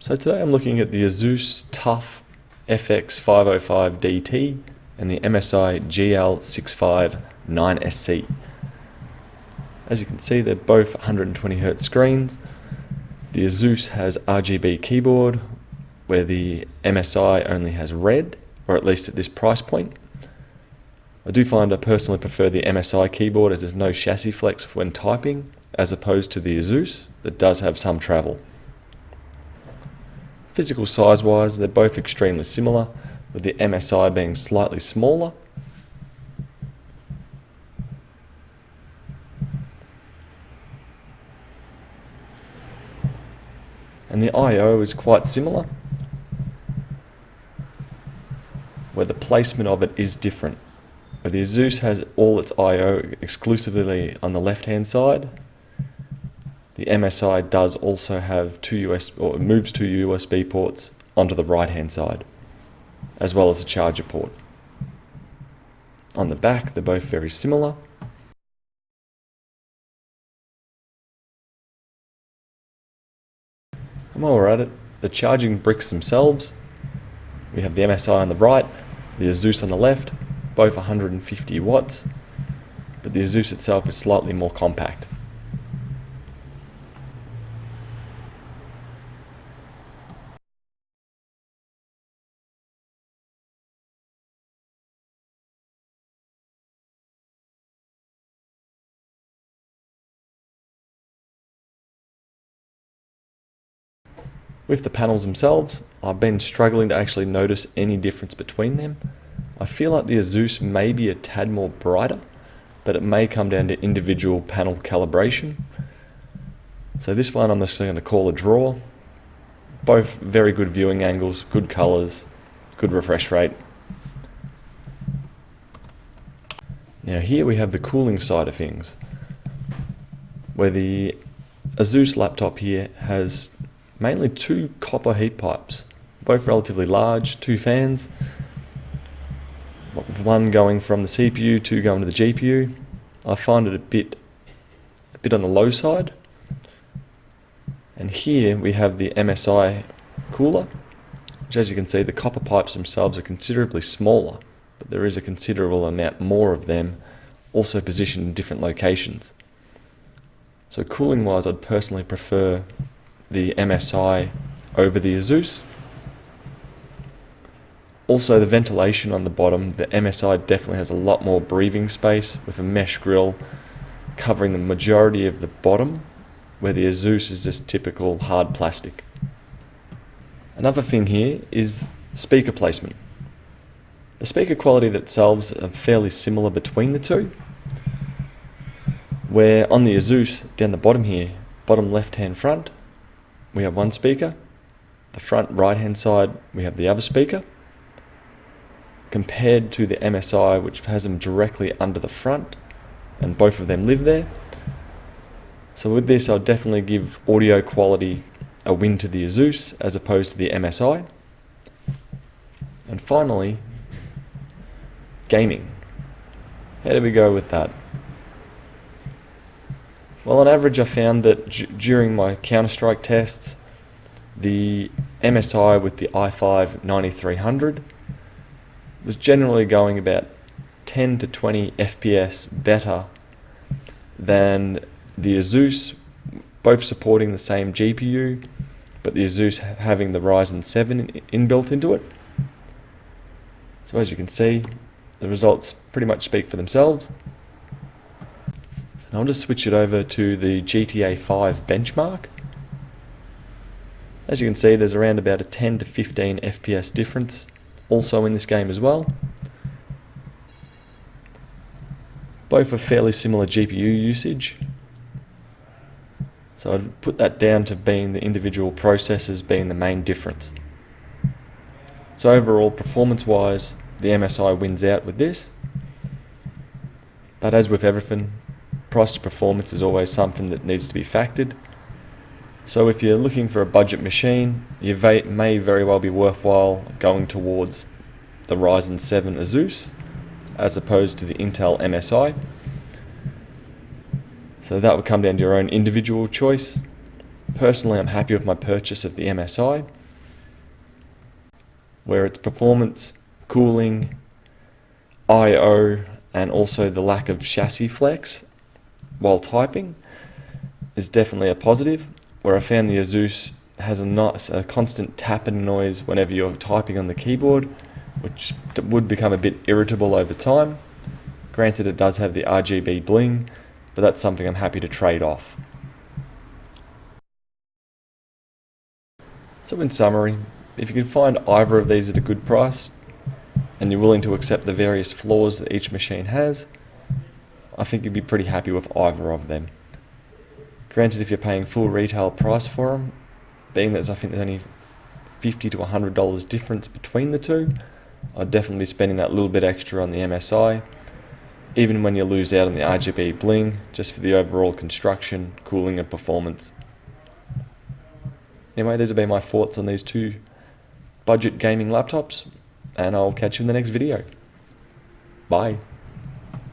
So today I'm looking at the Asus TUF FX505DT and the MSI GL65 9SC. As you can see, they're both 120Hz screens. The Asus has RGB keyboard, where the MSI only has red, or at least at this price point. I do find I personally prefer the MSI keyboard as there's no chassis flex when typing, as opposed to the Asus that does have some travel. Physical size wise, they're both extremely similar, with the MSI being slightly smaller. And the I/O is quite similar, where the placement of it is different. Where the Asus has all its I/O exclusively on the left hand side, the MSI does also have moves two USB ports onto the right hand side, as well as a charger port. On the back, they're both very similar. And while we're at it, the charging bricks themselves, we have the MSI on the right, the Asus on the left, both 150 watts, but the Asus itself is slightly more compact. With the panels themselves, I've been struggling to actually notice any difference between them. I feel like the Asus may be a tad more brighter, but it may come down to individual panel calibration. So this one I'm just going to call a draw. Both very good viewing angles, good colors, good refresh rate. Now here we have the cooling side of things, where the Asus laptop here has mainly two copper heat pipes, both relatively large, two fans, one going from the CPU, two going to the GPU. I find it a bit on the low side. And here we have the MSI cooler, which, as you can see, the copper pipes themselves are considerably smaller, but there is a considerable amount more of them also positioned in different locations. So cooling wise, I'd personally prefer the MSI over the Asus. Also, the ventilation on the bottom, the MSI definitely has a lot more breathing space with a mesh grille covering the majority of the bottom, where the Asus is just typical hard plastic. Another thing here is speaker placement. The speaker quality themselves are fairly similar between the two, where on the Asus, down the bottom here, bottom left hand front, we have one speaker. The front right hand side, we have the other speaker. Compared to the MSI, which has them directly under the front, and both of them live there. So with this, I'll definitely give audio quality a win to the Asus as opposed to the MSI. And finally, gaming. How do we go with that? Well, on average, I found that during my Counter-Strike tests, the MSI with the i5 9300 was generally going about 10 to 20 FPS better than the Asus, both supporting the same GPU, but the Asus having the Ryzen 7 inbuilt into it. So as you can see, the results pretty much speak for themselves. And I'll just switch it over to the Gta5 Benchmark. As you can see, there's around about a 10 to 15 FPS difference also in this game as well. Both are fairly similar GPU usage. So I'd put that down to being the individual processors being the main difference. So overall, performance-wise, the MSI wins out with this. But as with everything, price to performance is always something that needs to be factored. So if you're looking for a budget machine, you may very well be worthwhile going towards the Ryzen 7 Asus as opposed to the Intel MSI. So that would come down to your own individual choice. Personally, I'm happy with my purchase of the MSI, where its performance, cooling, I/O, and also the lack of chassis flex while typing is definitely a positive, where I found the Asus has a constant tapping noise whenever you're typing on the keyboard, which would become a bit irritable over time. Granted, it does have the RGB bling, but that's something I'm happy to trade off. So in summary, if you can find either of these at a good price, and you're willing to accept the various flaws that each machine has, I think you'd be pretty happy with either of them. Granted, if you're paying full retail price for them, being that I think there's only $50 to $100 difference between the two, I'd definitely be spending that little bit extra on the MSI, even when you lose out on the RGB bling, just for the overall construction, cooling and performance. Anyway, these have been my thoughts on these two budget gaming laptops, and I'll catch you in the next video. Bye.